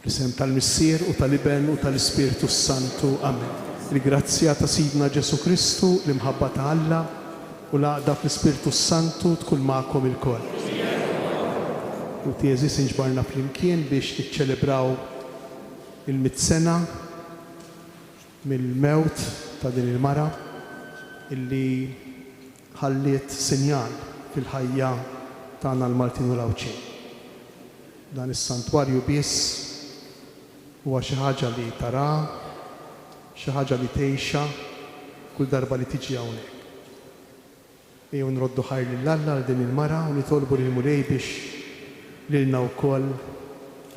L-isem tal-Missier u tal-Iben u tal-Ispiritu Santu. Amen. Il-grazzja ta' Sidna Ġesu Kristu, l-imħabba ta' Alla u l-għaqda fl-Ispiritu Santu tkun magħkom il-koll. U tieżis inġbarna flimkien biex niċċelebraw il-100 sena mill-mewt ta' din il-mara illi ħalliet sinjal fil-ħajja tagħna l-Maltin u l-Awċin. Dan is-santwarju biss huwa xi ħaġa li tara, xi ħaġa li tgħixha kull darba li tiġi hawnhekk. Ejjew nroddu ħajr lil Alla għal din il-mara u nitolbu lil Mulej biex lilna wkoll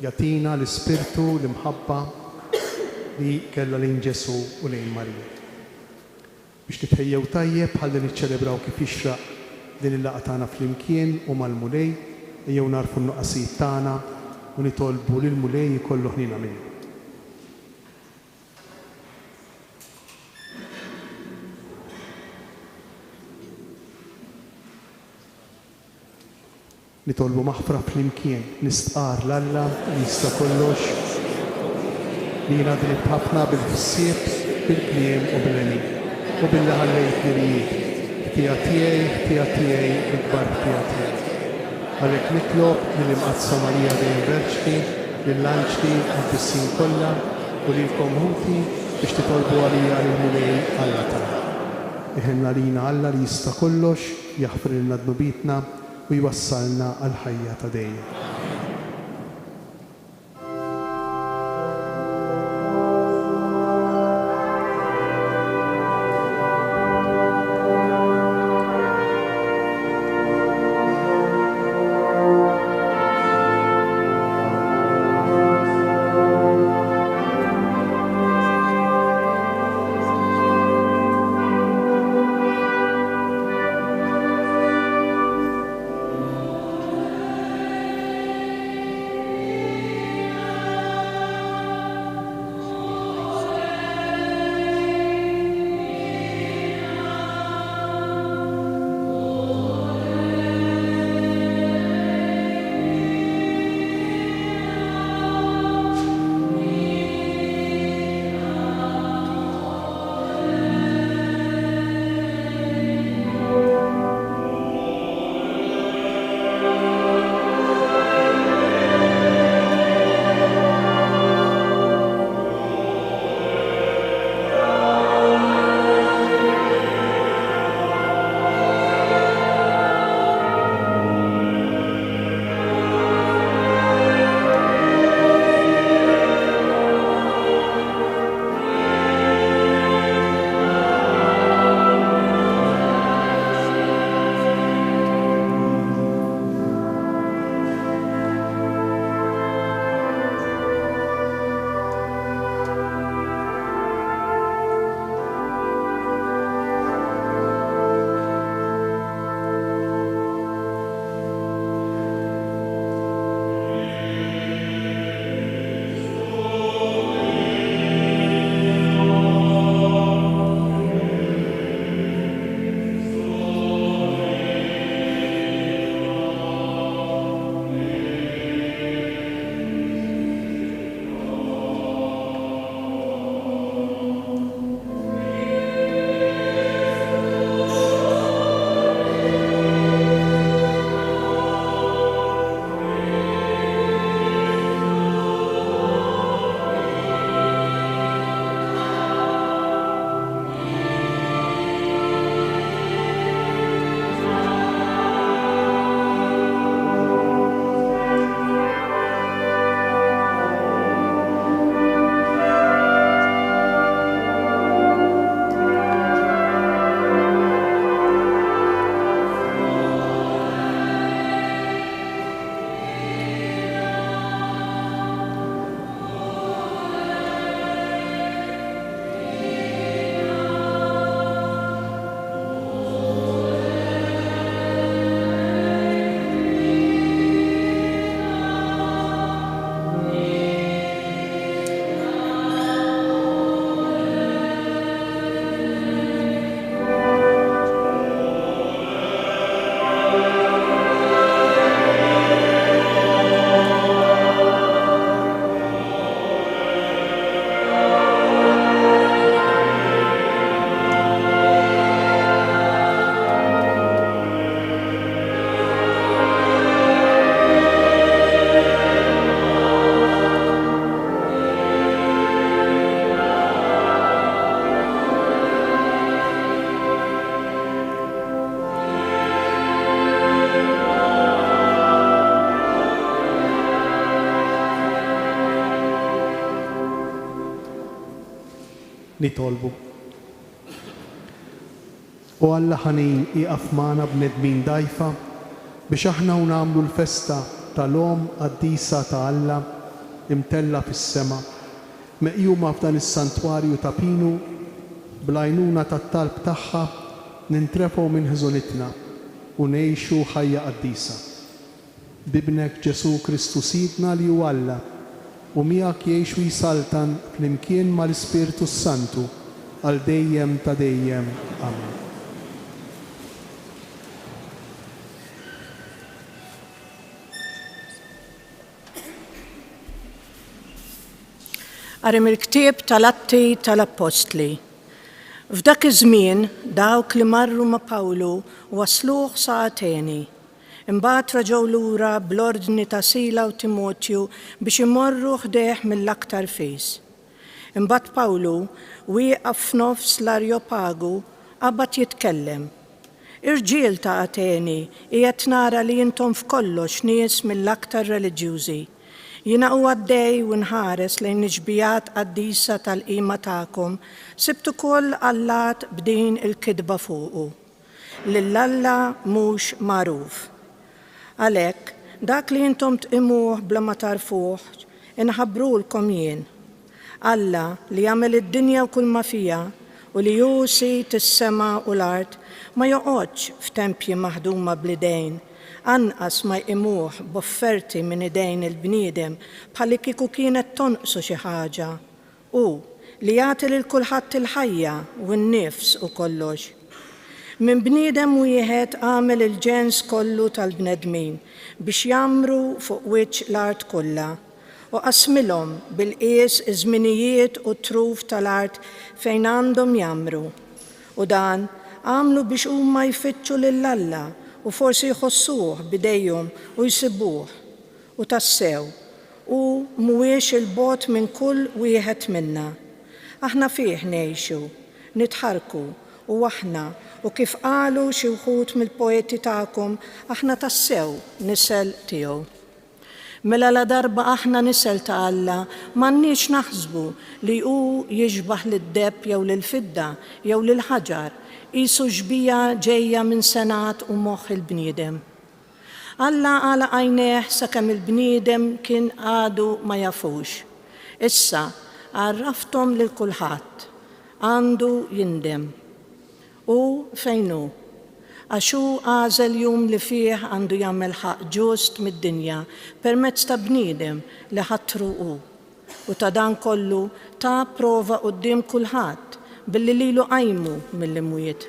jagħtina l-ispirtu l-imħabba li kellha lejn Ġesu u lejn Marija. Biex nitħejjew tajjeb ħalli niċċelebraw kif jixraq din il-laqgħa tagħna flimkien u mal-Mulej, ejjew narfu n-nuqqasijiet tagħna u nitolbu lil Mulej jkollu ħnina minnu. Nitolbu maħfra flimkien, nistqar l-Alla li jista' kollox li jingħadrib ħafna bil-ħsieb, bil-kliem u bil-għenien u billi ħallejt nirijiet. Ħtija tiegħi, l-ikbar ħtija tiegħi. Għalhekk nitlob lill-Imqazza Marija dejjem Verġni, lill-anġli għad-dissin kollha u lilkom ħuti biex titolbu għalija lil Mulej Alla tagħna. Iħenna lina Alla li jista' kollox, jaħfir lilna dnubitna u jwassalna għal ħajja ta' dejjem. nitolbu. U Alla ħanin iqaf magħna bnedmin dajfa biex aħna nagħmlu l-festa tal-Om Qaddisa ta' Alla imtella fis-sema, meqjuma f'dan is-santwarju ta' Pinu bl-għajnuna tat-talb tagħha nintrefgħu minn ħiżunitna u ngħixu ħajja qaddisa. Bibnek Ġesu Kristu Sidna li hu Alla u miegħek jgħix u jisaltan flimkien mal-Ispirtu Santu għal dejjem ta' dejjem. Amen. Għarim il-ktieb tal-Atti tal-Apostli. F'dak iż-żmien dawk li marru ma' Pawlu wasluh sa' Ateni. Imbagħad raġgħu lura bl-ordni ta' Sila u Timotju biex imorru ħdejh mill-aktar fis. Imbagħad Pawlu wieqaf f'nofs l-Arjopagu qabad jitkellem. Irġiel ta' Ateni, qiegħed nara li intom f'kollox nies mill-aktar reliġjużi. Jiena u għaddej u nħares lejn ġbijat qaddisa tal-qima tagħkom, sibtu koll allat b'din il-kidba fuqu. Lill-Alla mhux magħruf. Għalhekk, dak li intom tqimuh bla ma tarfuh, inħabbrulkom jien. Alla li jagħmel id-dinja u kull ma fiha u li jusi tis-sema u l-art ma joqgħodx f'tempji maħduma bl-idejn, anqas ma jqimuh b'offerti minn idejn il-bniedem bħalli kieku kienet tonqsu xi ħaġa u li jagħti lil kulħadd il-ħajja u n-nifs u kollox. Minn bniedem wieħed għamel il-ġens kollu tal-bnedmin biex jamru fuq wiċċ l-art kollha u qasmilhom bil-qies iż-żminijiet u truf tal-art fejn għandhom jamru. U dan għamlu biex huma jfittxu lill-Alla u forsi jħossuh bidejhom u jsibuh u tassew u mhuwiex il-bogħod minn kull wieħed minna. Aħna fih ngħixu, nitħarku u aħna u kif qalu xi wħud mill-poeti tagħkom aħna tassew nisel tiegħu. Mela la darba aħna nisel ta' Alla m'għandniex naħsbu li hu jiġbaħ lid-debb jew lill-fidda jew lill-ħaġar qisu ġbija ġejja minn senat u moħħ il-bniedem. Alla għala għajnejh sakemm il-bniedem kien għadu ma jafux. Issa għarrafthom lil kulħadd għandu jindem. U fejn hu? Għax hu għażel jum li fih għandu jagħmel ħaq ġust mid-dinja permezz ta' bniedem li ħattru hu. U ta' dan kollu ta' prova quddiem kulħadd billi lilu qajmu mill-imwiet.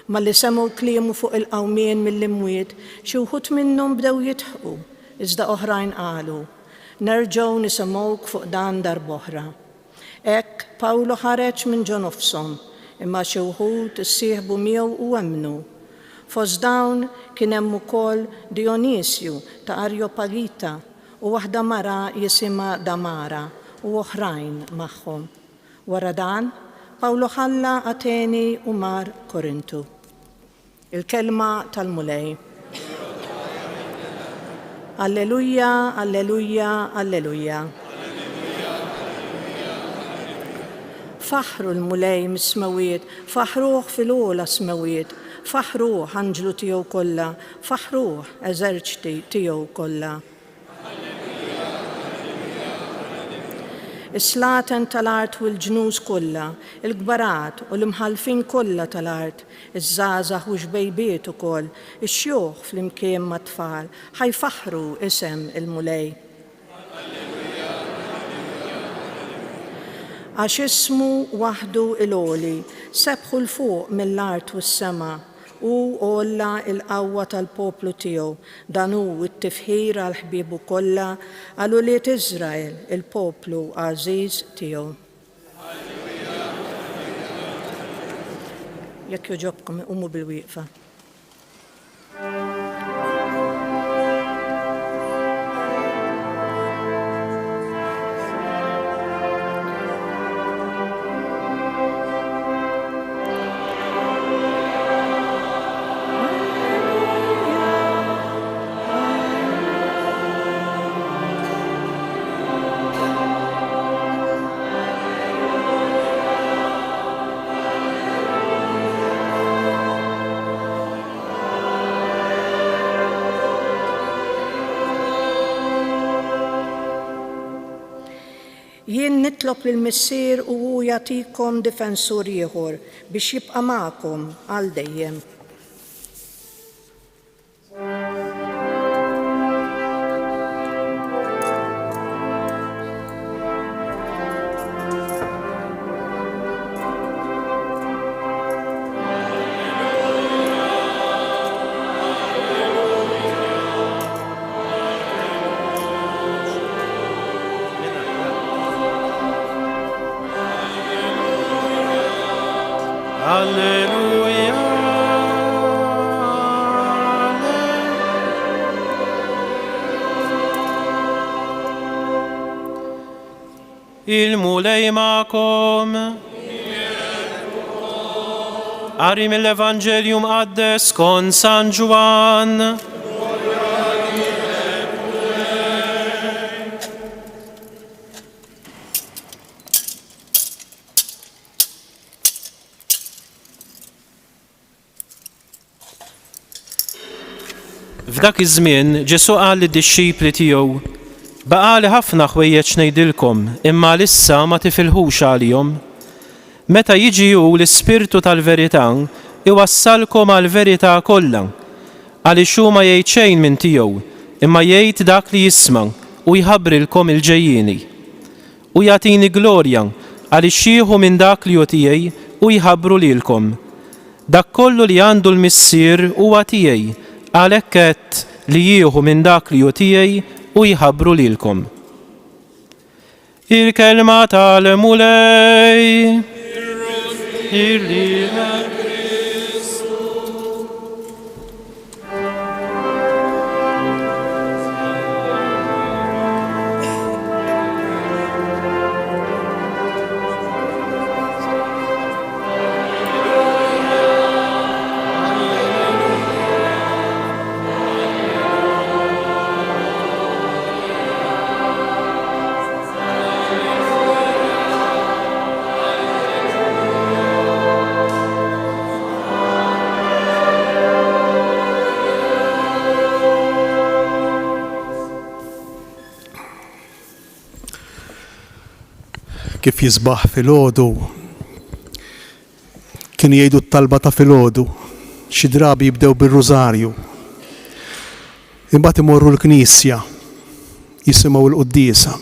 Ma li semgħu kliemu fuq il-qawmien mill-imwiet, xi wħud minnhom bdew jitħqu, iżda oħrajn qalu, nerġgħu nisimgħuk fuq dan darb'oħra. Hekk Pawlu ħareġ minn ġo nofshom, imma xi wħud issieħbu miegħu u emmnu. Fost dawn kien hemm ukoll Dionisju ta' Arjopagita u waħda mara jisimha Damara u oħrajn magħhom. Wara dan, Pawlu ħalla Ateni u mar Korintu. Il-kelma tal-mulej. Alleluja, alleluja, alleluja. Faħru l-mulej mis-smawiet, faħruh fil-ola smawiet, faħruh anġlu tiegħu kollha, faħruh eżerċiti tiegħu kollha. Is-slaten tal-art u l-ġnus kollha, il-gbarat u l-imħalfin kollha tal-art, iż-żgħażagħ u xbejbiet ukoll, ix-xjuħ flimkien mat-tfal, ħajfaħru isem il-mulej. Għax ismu waħdu il-għoli, sebħu l-fuq mill-art u s-sema, u olla il-qawwa tal-poplu tiegħu, dan hu t-tifħir għal ħbiebu kollha għal uliet Iżrael, il-poplu għażiż tiegħu. Jekk joġobkom qumu bil-wieqfa. Jien nitlob lill-Missier u hu jagħtikom difensur ieħor biex jibqa' magħkom għal dejjem. Il-mulej ma'kom. Qari mill-Evanġeljum Qaddes skont San Ġwan. F'dak iż-żmien Ġesu qal lid-dixxipli tiegħu: Baqali ħafna ħwejjeġ ngħidilkom, imma issa ma tifilħux għalihom. Meta jiġi hu l-Ispirtu tal-Verità, iwassalkom għall-verità kollha, għaliex hu ma jgħid xejn minn tiegħu, imma jgħid dak li jisma' u jħabbrilkom il-ġejjieni. U jagħtini glorja għaliex jieħu minn dak li hu tiegħi u jħabbru lilkom. Dak kollu li għandu l-Missier huwa tiegħi, għalhekk għedt li jieħu minn dak li hu tiegħi u jħabbru lilkom. Il-kelma tal-mulej. Kif jisbaħ filgħodu, kien jgħidu t-talba ta' filgħodu, xi drabi jibdew bir-rużarju. Imbagħad imorru l-Knisja, jisimgħu l-Quddiesa.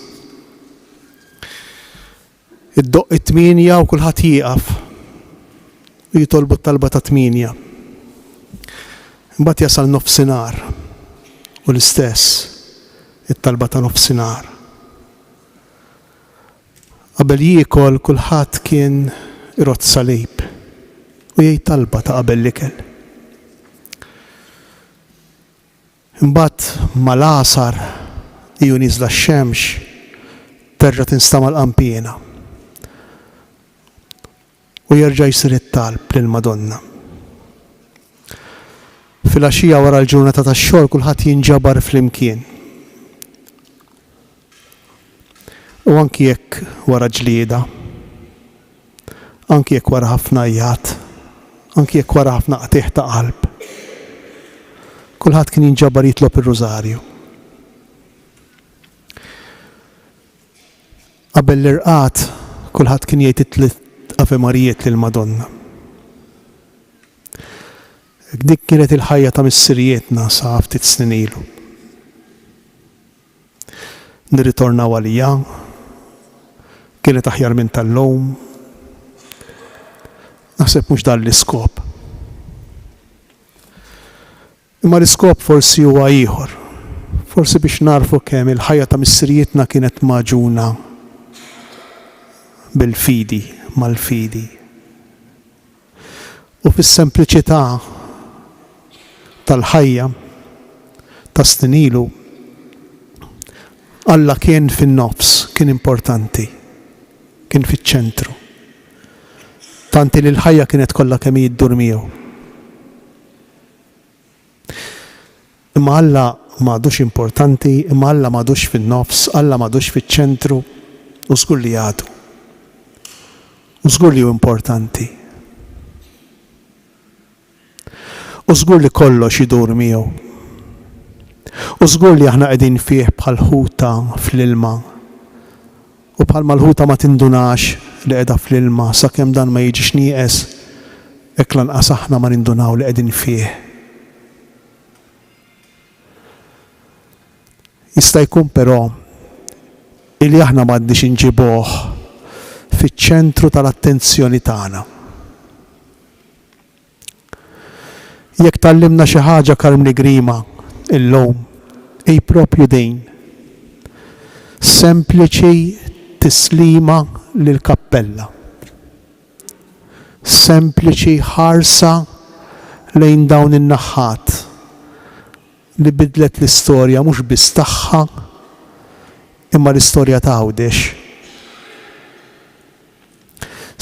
Iddoqq it-tminja u kulħadd jieqaf u jitolbu t-talba ta' tminja. Imbagħad jasal nofsinhar u l-istess it-talba ta' nofsinhar. Qabel jiekol kulħadd kien irott salib u jgħid talba ta' qabel l-ikel. Imbagħad mal-għasar hiju nieżla x-xemx terġa' tinstama' l-qampina u jerġa' jsir it-talb lill-Madonna. Fil-għaxija wara l-ġurnata tax-xogħol kulħadd jinġabar flimkien. U anki jekk wara ġlieda, anki jekk wara ħafna jgħat, anki jekk wara ħafna qtieħ ta' qalb, kulħadd kien jinġabar jitlob ir-rużarju. Qabel l-irqad kulħadd kien jgħid it-tliet Ave Marijiet lill-Madonna. Dik kienet il-ħajja ta' missirietna sa ftit snin ilu. Nirritornaw għalija, kienet aħjar minn tal-lowm. Naħseb mhux dan l-iskop. Imma l-iskop forsi huwa ieħor. Forsi biex narfu kemm il-ħajja ta' missirietna kienet maġuna bil-fidi, mal-fidi. U fis-sempliċità tal-ħajja ta' snin ilu, Alla kien fin-nofs, kien importanti, kien fiċ-ċentru. Tanti li l-ħajja kienet kollha kemm jiddur miegħu. Imma Alla m'għadux importanti, imma Alla m'għadux fin-nofs, Alla m'għadux fiċ-ċentru u żgur li għadu. U żgur li hu importanti. U żgur li kollox idur miegħu. U żgur li aħna qegħdin fih bħal ħuta fl-ilma U bħalma l-ħuta ma tindunax li qiegħda fl-ilma sakemm dan ma jiġix nieqes, hekk lanqas aħna ma nindunaw li qegħdin fih. Jista' jkun però illi aħna m'għandniex inġibuh fiċ-ċentru tal-attenzjoni tagħna. Jekk tallimna xi ħaġa Karmni Grima illum, hi proprju din. Sempliċi tislima lill-kappella. Sempliċi ħarsa lejn dawn in-naħħat li bidlet l-istorja mhux biss tagħha imma l-istorja ta' Għawdex.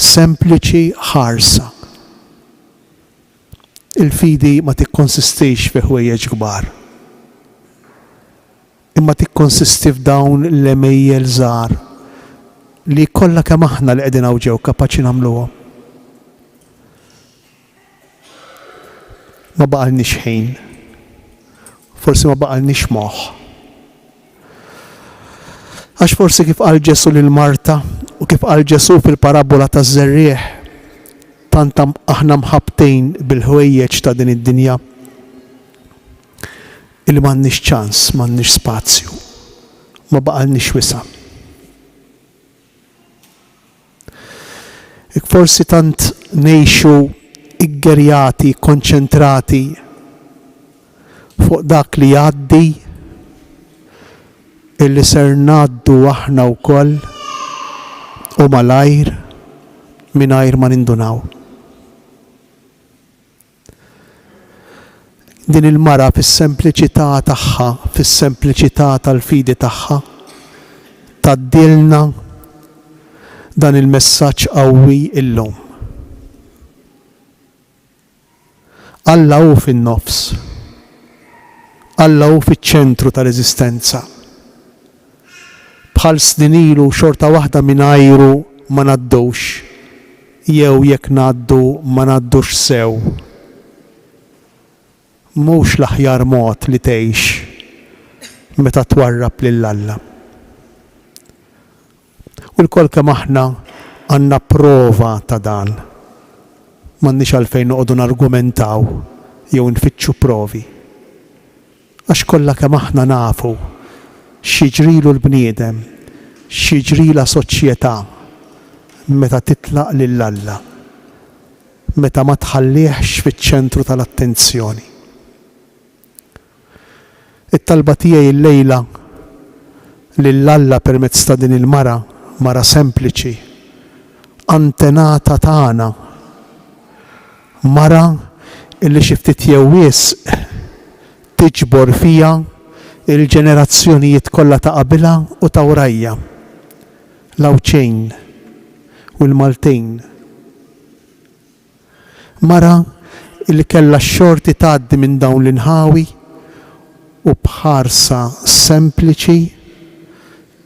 Sempliċi ħarsa. Il-fidi ma tikkonsistix fi ħwejjeġ kbar. Imma tikkonsisti f'dawn l-emejjel żgħar li kollha kemm aħna li qegħdin hawn ġew kapaċi nagħmluhom. Ma baqalniex ħin. Forsi ma baqalniex moħħ. Għax forsi kif qal Ġesu lil Marta u kif qal Ġesu fil-parabola taż-żerrieħ, tant aħna mħabtejn bil-ħwejjeġ ta' din id-dinja illi m'għandniex ċans, m'għandniex spazju, ma baqalniex wisa'. Forsi tant ngħixu iggerjati, konċentrati fuq dak li jgħaddi illi ser ngħaddu aħna wkoll u malajr mingħajr ma nindunaw. Din il-mara fis-sempliċità tagħha, fis-sempliċità tal-fidi tagħha, tgħaddilna dan il-messaġġ qawwi illum. Alla hu fin-nofs. Alla hu fiċ-ċentru tal-eżistenza. Bħal snin ilu xorta waħda mingħajru ma ngħaddux, jew jekk ngħaddu ma ngħaddux sew. Mhux l-aħjar mod li tgħix meta twarrab lil Alla. U l-kol kemm aħna għandna prova ta' dan. M'għandniex għalfejn noqogħdu nargumentaw jew nfittxu provi. Għax kollha kemm aħna nafu x'jiġrilu l-bniedem, x'jiġrila soċjetà meta titlaq lil Alla, meta ma tħallihx fiċ-ċentru tal-attenzjoni. It-talba tiegħi llejla lil Alla permezz ta' din il-mara, mara sempliċi, antenata tagħna, mara illi xi ftit jew wisq tiġbor fija il-ġenerazzjonijiet kollha ta' qabilha u ta' wrajja, l-Awċejn u l-Maltejn. Mara illi kellha x-xorti tgħaddi minn dawn l-inħawi u bħarsa sempliċi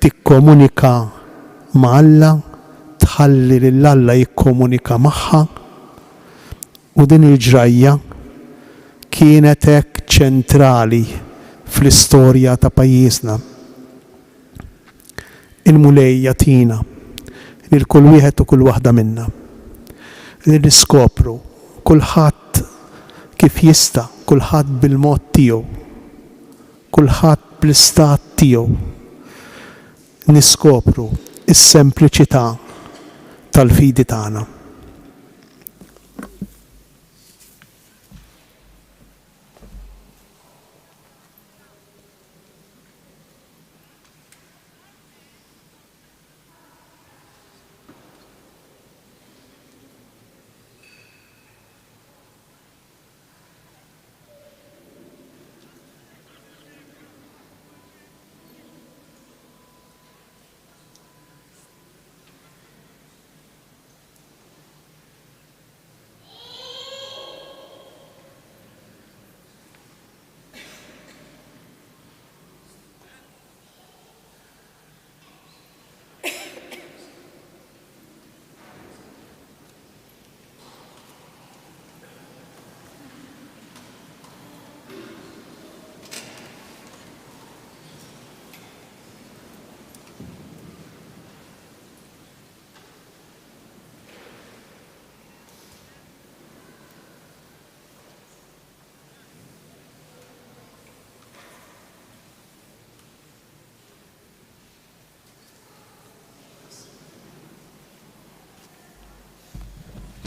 tikkomunika ma' Alla, tħalli lil Alla jikkomunika magħha, u din il-ġrajja kienet hekk ċentrali fl-istorja ta' pajjiżna. Il-mulejja tina lil kull wieħed u kull waħda minna. Li niskopru kulħadd kif jista', kulħadd bil-mod tiegħu, kulħadd bl-istat tiegħu. Niskopru is-sempliċità tal-fidi tagħna.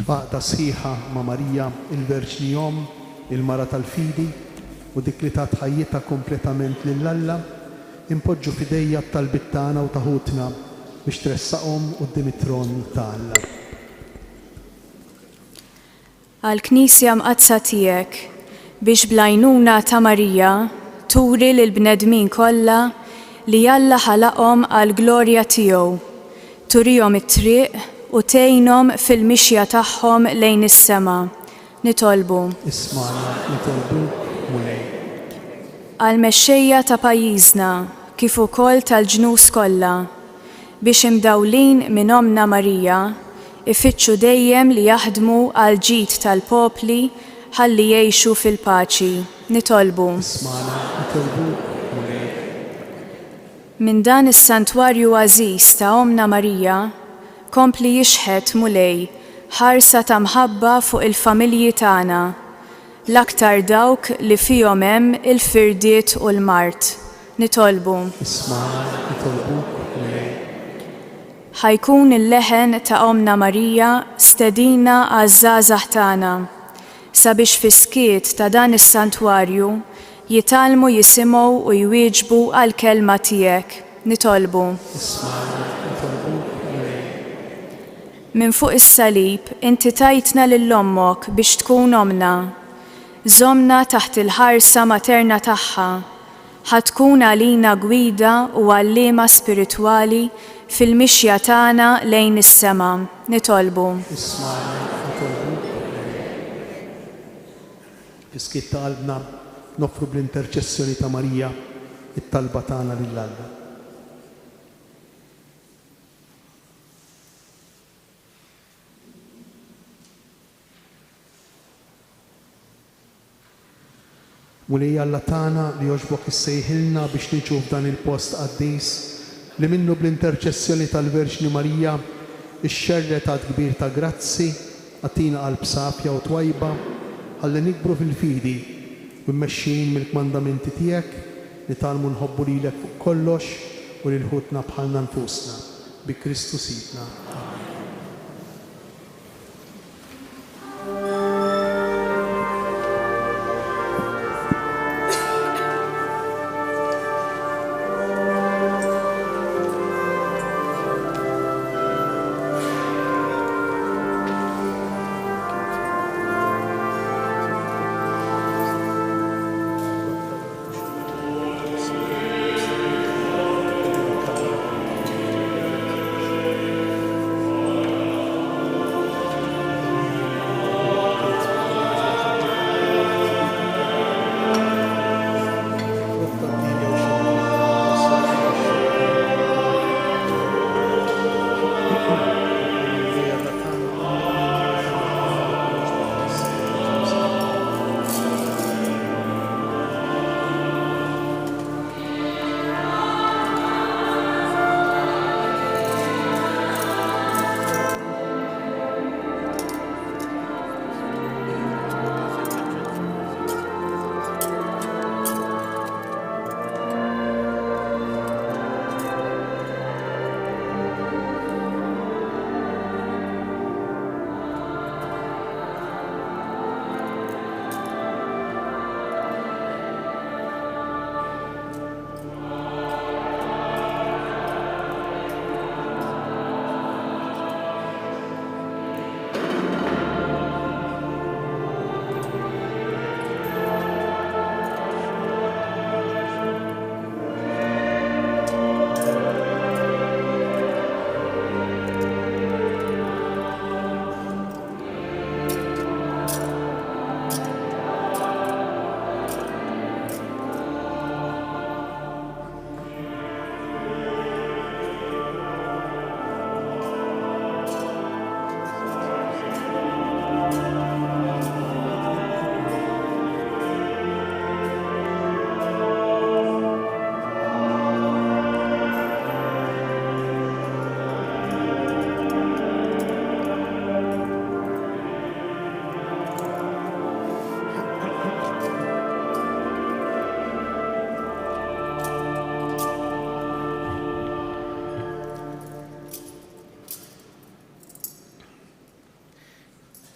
Għaqda sħiħa ma' Marija il-Verġni Jom, il-Mara tal-Fidi, u dik li tat ħajjitha kompletament lill-Alla, impoġġu fidejja t-talbit tagħna u taħutna biex tressaqhom quddiem it-tron ta' Alla. Għall-Knisja mqazza tiegħek biex blajnuna ta' Marija turi lill-bnedmin kollha li Alla ħalaqhom għall-glorja tiegħu, turihom it-triq u tgħinhom fil-mixja tagħhom lejn is-sema. Nitolbu. Isma'na nitolbu mulej. Għall-mexxejja ta' pajjiżna kif ukoll tal-ġnus kollha biex imdawlin minn Omna Marija ifittxu dejjem li jaħdmu għal ġid tal-popli ħalli jgħixu fil-paċi. Nitolbu. Isma'na nitolbu mulej. Minn dan is-santwarju għażiż ta' Omna Marija kompli jixħet mulej ħarsa ta' mħabba fuq il-familji tagħna, l-aktar dawk li fihom hemm il-firdiet u l-mart. Nitolbu. Isma'na nitolbu mulej. Ħajkun il-leħen ta' Omna Marija stedina għaż-żgħażagħ tagħna sabiex fiskiet ta' dan is-santwarju jitalmu jisimgħu u jwieġbu għall-kelma tiegħek. Nitolbu. Isma'na nitolbu mulej. Minn fuq is-salib inti tajtna lil ommok biex tkun omna. Żommna taħt il-ħarsa materna tagħha. Ħatkun għalina gwida u għalliema spiritwali fil-mixja tagħna lejn is-sema. Nitolbu. Isma'na nitolbu mulej. Fiskiet ta' qalbna nofru bl-interċessjoni ta' Marija it-talba tagħna lill-Alla. Mulej Alla tagħna li jogħġbok issejħilna biex niġu f'dan il-post qaddis li minnu bl-interċessjoni tal-Verġni Marija ix-xerret għad kbir ta' grazzi għatina qalb safja u twajba ħalli nikbru fil-fidi u mmexxin mill-kmandamenti tiegħek li talmu nħobbu lilek fuq kollox u lil ħutna bħalna nfusna bi Kristu Sidna.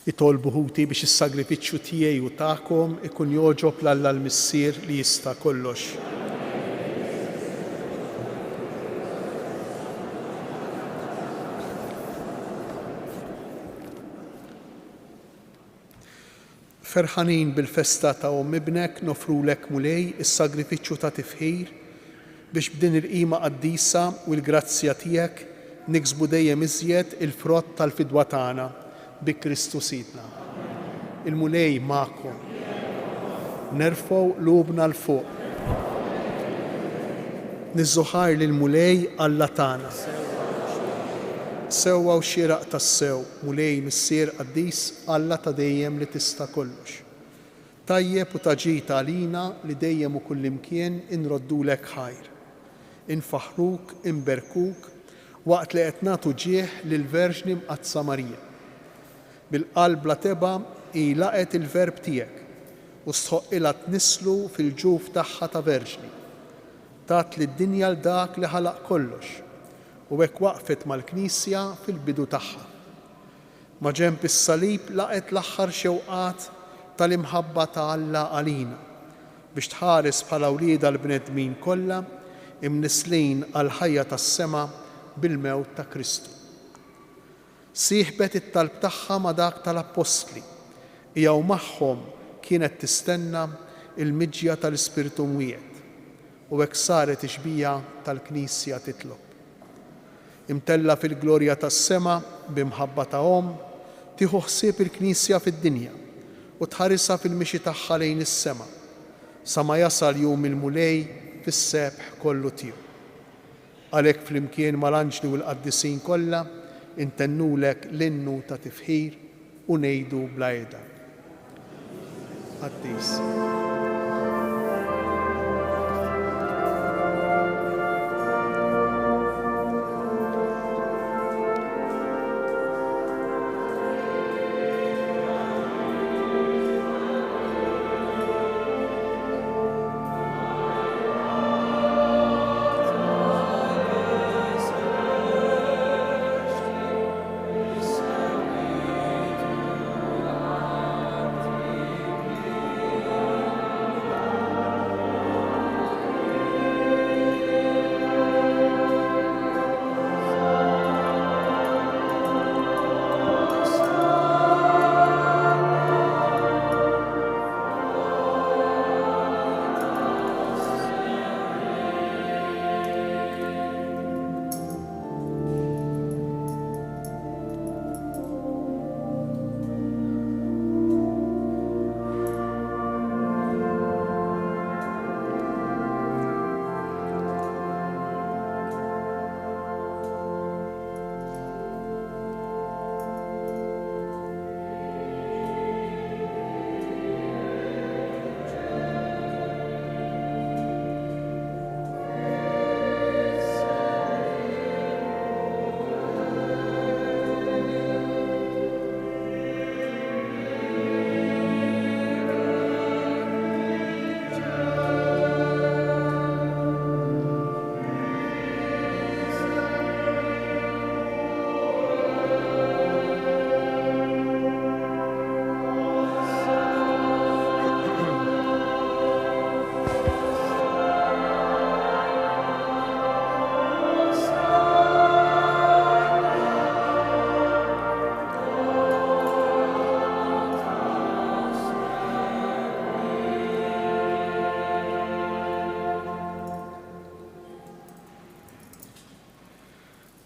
Itolbu ħuti biex is-sagrifiċċju tiegħi u tagħkom ikun joġob l-Alla l-Missier li jista' kollox. Ferħanin bil-festa ta' ibnek nofrulek mulej is-sagrifiċċju ta' tifħir biex b'din il-qima qaddisa u l-grazzja tiegħek niksbu dejjem iżjed il-frott tal-fidwa tagħna bi Kristu Sidna. Il-mulej magħkom. Nerfgħu lubna l-fuq. Niżżuħar lill-mulej Alla tagħna. Sewwa u xieraq tas-sew, mulej missier qaddis Alla ta' dejjem li tista' kollox. Tajjeb u taġita għalina li dejjem u kullimkien inroddulek ħajr. Infaħruk, inberkuk, waqt li qed nagħtu ġieħ lill-Verġni mqazza Marija. Bil-qalb la teba ilaqet il-verb tiegħek u stħoqilha tnislu fil-ġuf tagħha ta' verġni. Tat lid-dinja l dak li ħalaq kollox u hekk waqfet mal-Knisja fil-bidu tagħha. Ma' ġenb is-salib laqet l-aħħar xewqat tal-imħabba ta' Alla għalina biex tħares bħala wlieda l-bnedmin kollha imnislin għal ħajja tas-sema bil-mewt ta' Kristu. Sieħbet it-talb tagħha ma' dak tal-Apostli, hija u magħhom kienet tistenna il-miġja tal-Ispirtu Mwiegħed u hekk saret ixbija tal-Knisja titlob. Imtella fil-glorja tas-sema b'imħabba ta' tieħu ħsieb il-Knisja fid-dinja u tħarisha fil-mixi tagħha lejn is-sema sa ma jasal jum il-mulej fis-sebħ kollu tiegħu. Għalhekk flimkien mal-anġli u l-qaddisin kollha intennulek l-innu ta' tifħir u ngħidu bla qiegħda. Qaddis.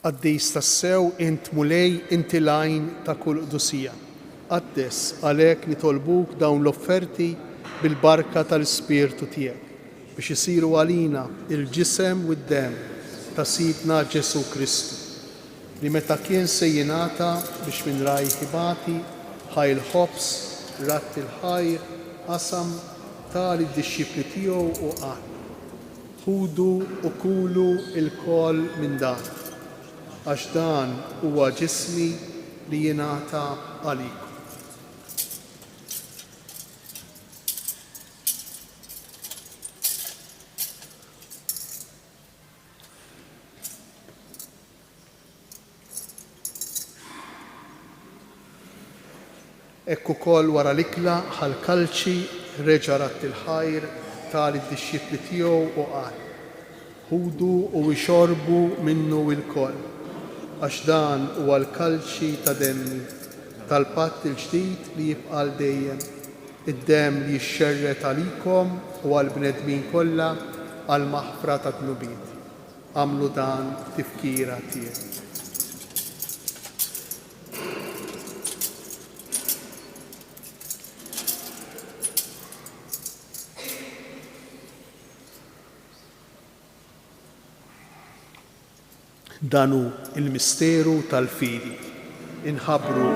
Qaddis tas-sew int mulej inti lajn ta' kull qdusija. Qaddes għalhekk nitolbuk dawn l-offerti bil-barka tal-Ispirtu tiegħek biex isiru għalina il-ġisem u d-dem ta' Sidna Ġesu Kristu li meta kien se jingħata biex minn rajħibati ħajl ħobs rat il-ħajr qasam tal-disċipli tiegħu u qal: ħudu u kulu il-kol minn dan għax dan huwa ġismi li jingħata għalikom. Ekku ukoll wara l-ikla ħal-kalċi reġa' rat il-ħajr tal id-dixxiepli tiegħu u qal: ħudu u ixorbu minnu l-koll, għax dan huwa l-kalċi ta' demmi tal-patt il-ġdid li jibqa' l dejjem, id-demm li jixxerret għalikom u għall-bnedmin kollha għal maħfra ta' dnubiet. Għamlu dan tifkira tiegħi. Danu il-misteru tal-fidi. Inħabbru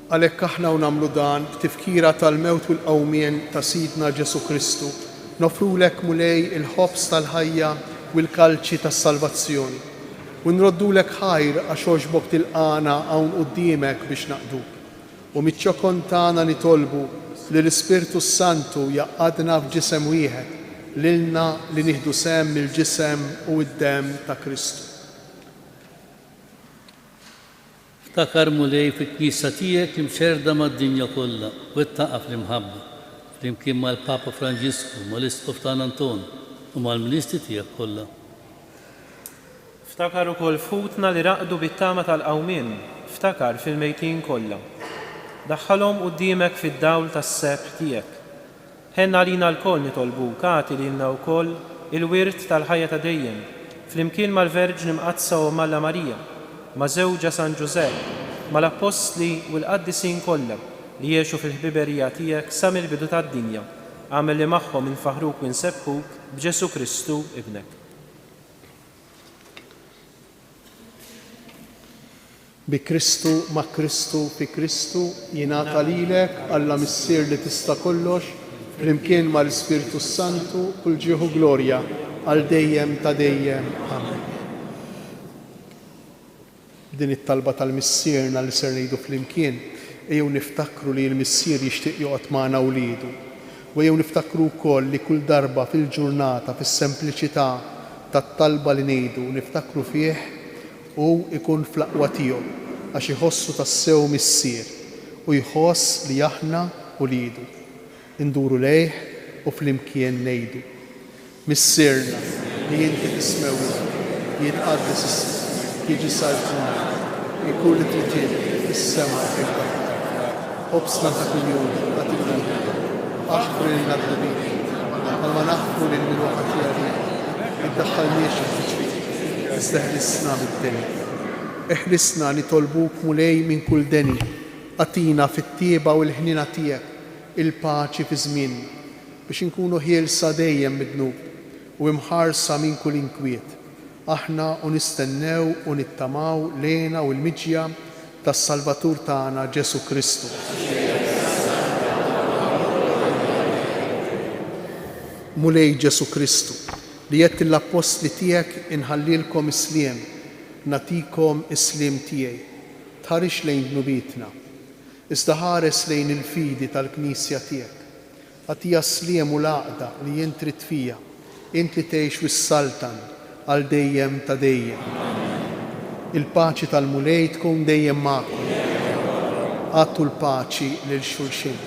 għalhekk aħna u nagħmlu dan b'tifkira tal-mewt u l-qawmien ta' Sidna Ġesu Kristu, nofrulek mulej il-ħobs tal-ħajja u l-kalċi tas-salvazzjoni. U nroddulek ħajr għax għoġbok tilqana hawn quddiemek biex naqduk. U miċ-ċokon tagħna nitolbu li l-Ispirtu Santu jaqgħadna f'ġisem wieħed lilna li nieħdu sehem mill-ġisem u d-demm ta' Kristu. Ftakar mulej fil-Knisja tiegħek imxerda mad-dinja kollha u ttaqa' fl-imħabba flimkien mal-Papa Franġisku, mal-Iskof Tan Anton u mal-Ministri tiegħek kollha. Ftakar ukoll futna li raqdu bit-tama tal-qawmien, ftakar fil-mejtin kollha. Daħħalhom quddiemek fid-dawl tas-sebħ tiegħek. Ħenna lina l-koll nitolbuk agħti lilna wkoll il-wirt tal-ħajja ta' dejjem, flimkien mal-Verġni Mqazza u Malla Marija, ma' żewġa San Ġusepp, mal-Apostli u l-Qaddisin kollha li jgħixu fil-ħbiberija tiegħek sa mill-bidu tad-dinja. Għamel li magħhom infaħruk u nsebbħuk b'Ġesu Kristu ibnek. Bi Kristu, ma' Kristu, fi Kristu, jingħata lilek Alla missier li tista' kollox, flimkien mal-Ispirtu Santu kull ġieħu glorja għal dejjem ta' dejjem. Amen. Din it-talba tal-missierna li ser ngħidu flimkien, ejjew niftakru li l-missier jixtieq joqgħod magħna wliedu. U ejjew niftakru wkoll li kull darba fil-ġurnata fis-sempliċità tat-talba li ngħidu niftakru fih u ikun fl-aqwa tiegħu għax iħossu tassew missier u jħoss li aħna wliedu. Induru lejh u flimkien ngħidu: Missierna li inti tismew jitqaddis ismuk, jiġi sarfuna, jkun li trittieni fis-sema fil-ard. Obsna ta' kuljum għad il-ħajja, aħfri lilna d-dubit, għalma naħfru lil min waqgħet jarih, iddaħħalniex fil-ġrid, iżda ħlisna mid-deni. Iħlisna nitolbuk mulej minn kull deni, għatina fit-tieba u l-ħnina tiegħek il-paċi fi żmienna biex inkunu ħielsa dejjem mid-dnub u imħarsa minn kull inkwiet. Aħna u nistennew u nittamaw lejna u l-miġja tas-Salvatur tagħna Ġesu Kristu. Mulej Ġesu Kristu li jett l-Apostli tiegħek inħallilkom isliem, natikom isliem tiegħi. Tħarix lejn dnubietna, iżda ħares lejn il-fidi tal-Knisja tiegħek. Għatija sliem u l-għaqda li jien trid fija, int li tgħix wis-saltan għal dejjem ta' dejjem. Il-paċi tal-mulej tkun dejjem magħkom. Għattu l-paċi lil xulxin.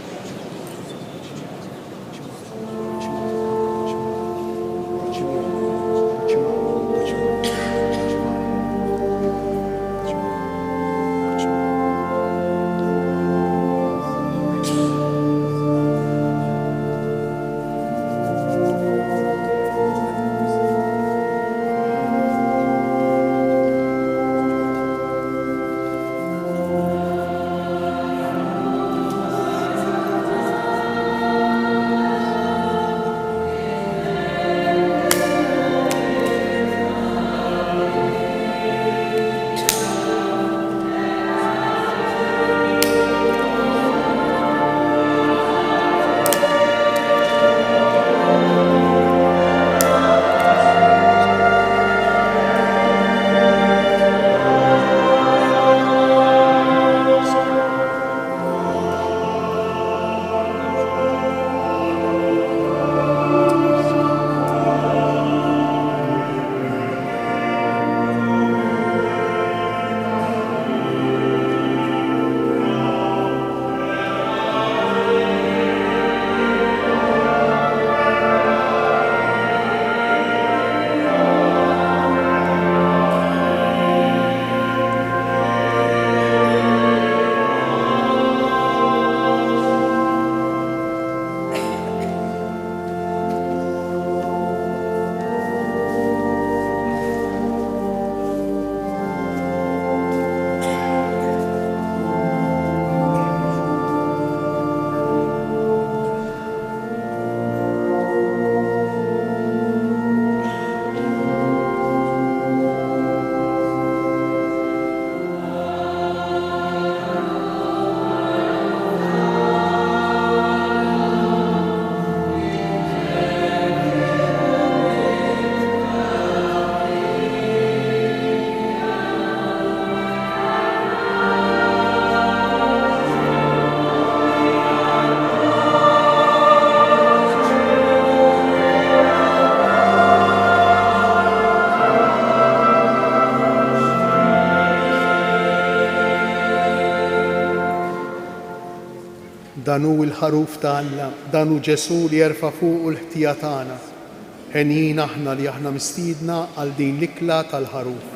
Dan hu l-ħaruf tagħna, dan hu Ġesu li jerfa' fuq il-ħtija tagħna. Ħenjin aħna li aħna mistiedna għal din l-ikla tal-ħaruf.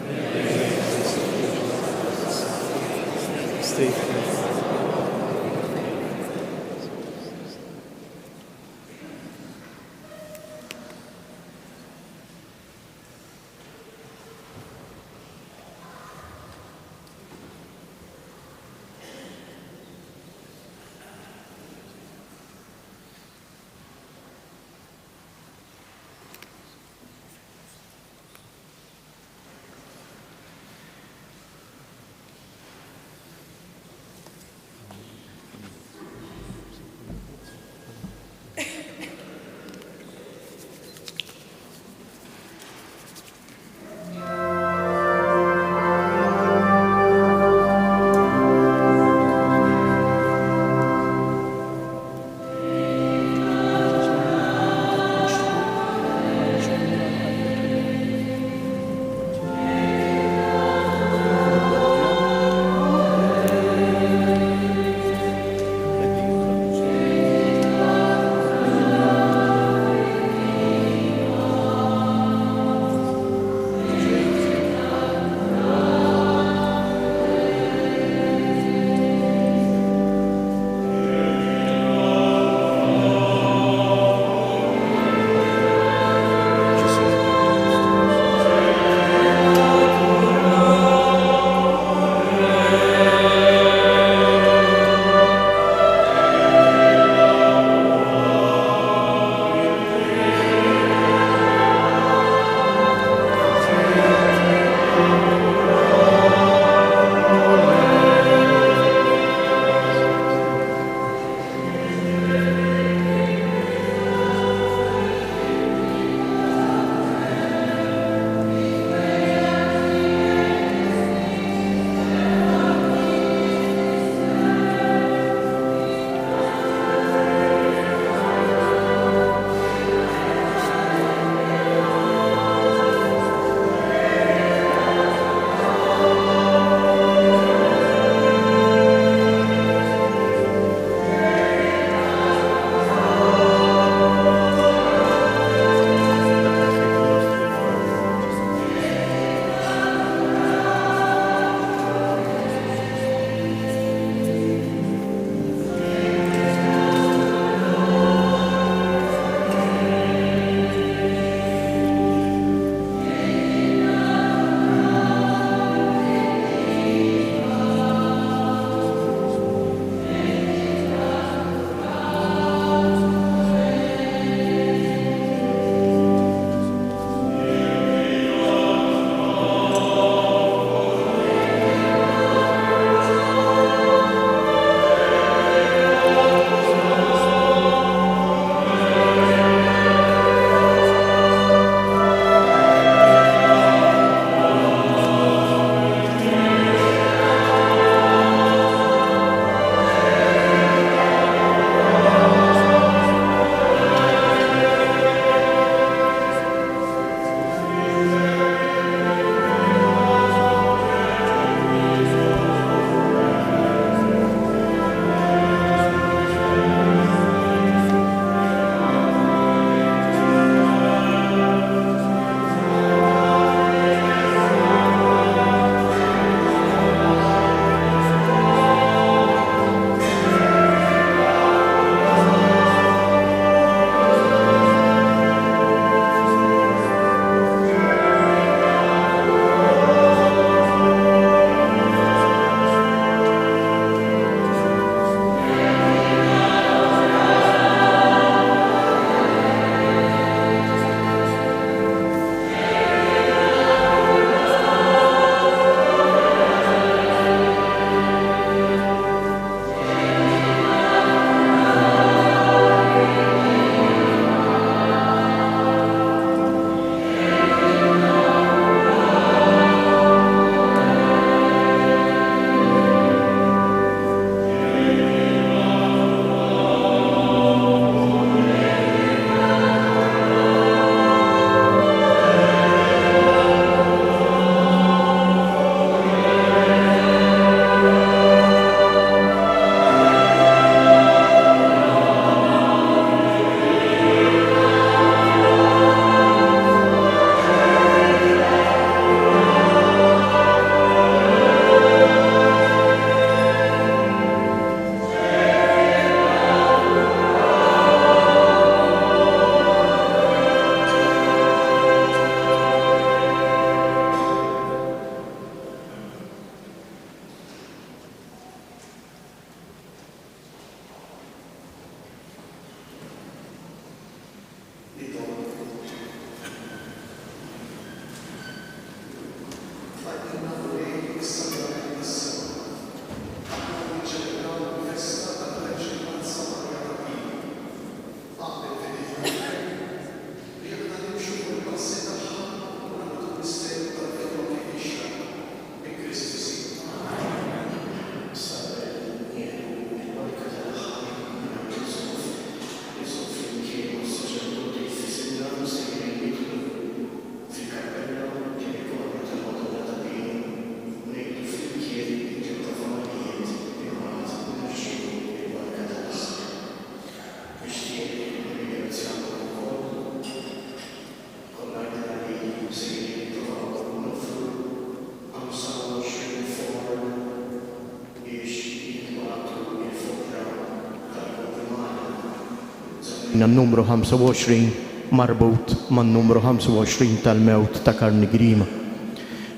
n-numru 25 marbut man-numru 25 tal-mewt ta' Karni Grima.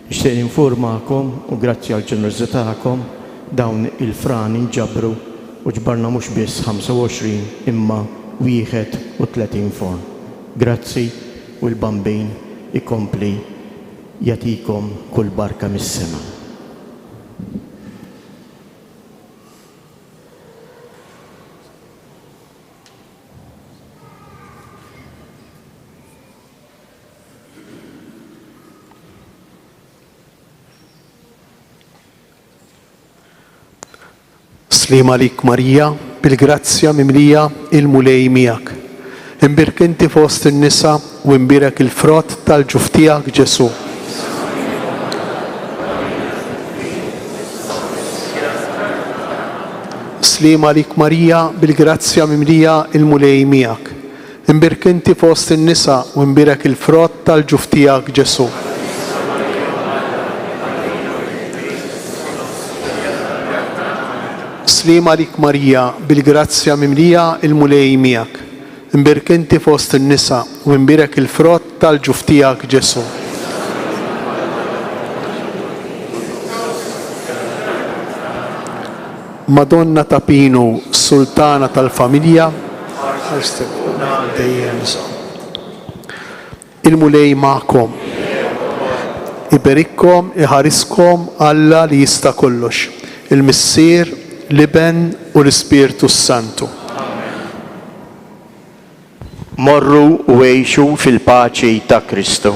Nixtieq informakom u grazzi għal ġenerożità tagħkom dawn il-frani ġabru u ġbarna mhux biss 25 imma 31 forn. Grazzi u l-bambin ikompli jagħtikom kull barka mis-sema. Slima lik Marija, bil-grazzja mimlija il-mulej miegħek. Imbirk inti fost in-nisa u imbirek il-frott tal-ġuf tiegħek Ġesu. Slima lik Marija, bil-grazzja mimlija il-mulej miegħek. Imbirk inti fost in-nisa u imbirek il-frott tal-ġuf tiegħek Ġesu. Slima lik Marija, bil-grazzja mimlija il-mulej miegħek. Imbirk inti fost in-nisa u imbirek il-frott tal-ġuf tiegħek Ġesu. Madonna ta' Pinu, Sultana tal-Familja, il-mulej magħkom. Iberikkom, iħariskom Alla li jista' kollox. Il-Missier, l-Iben u l-Ispirtu Santu. Morru u għejxu fil-paċi ta' Kristu.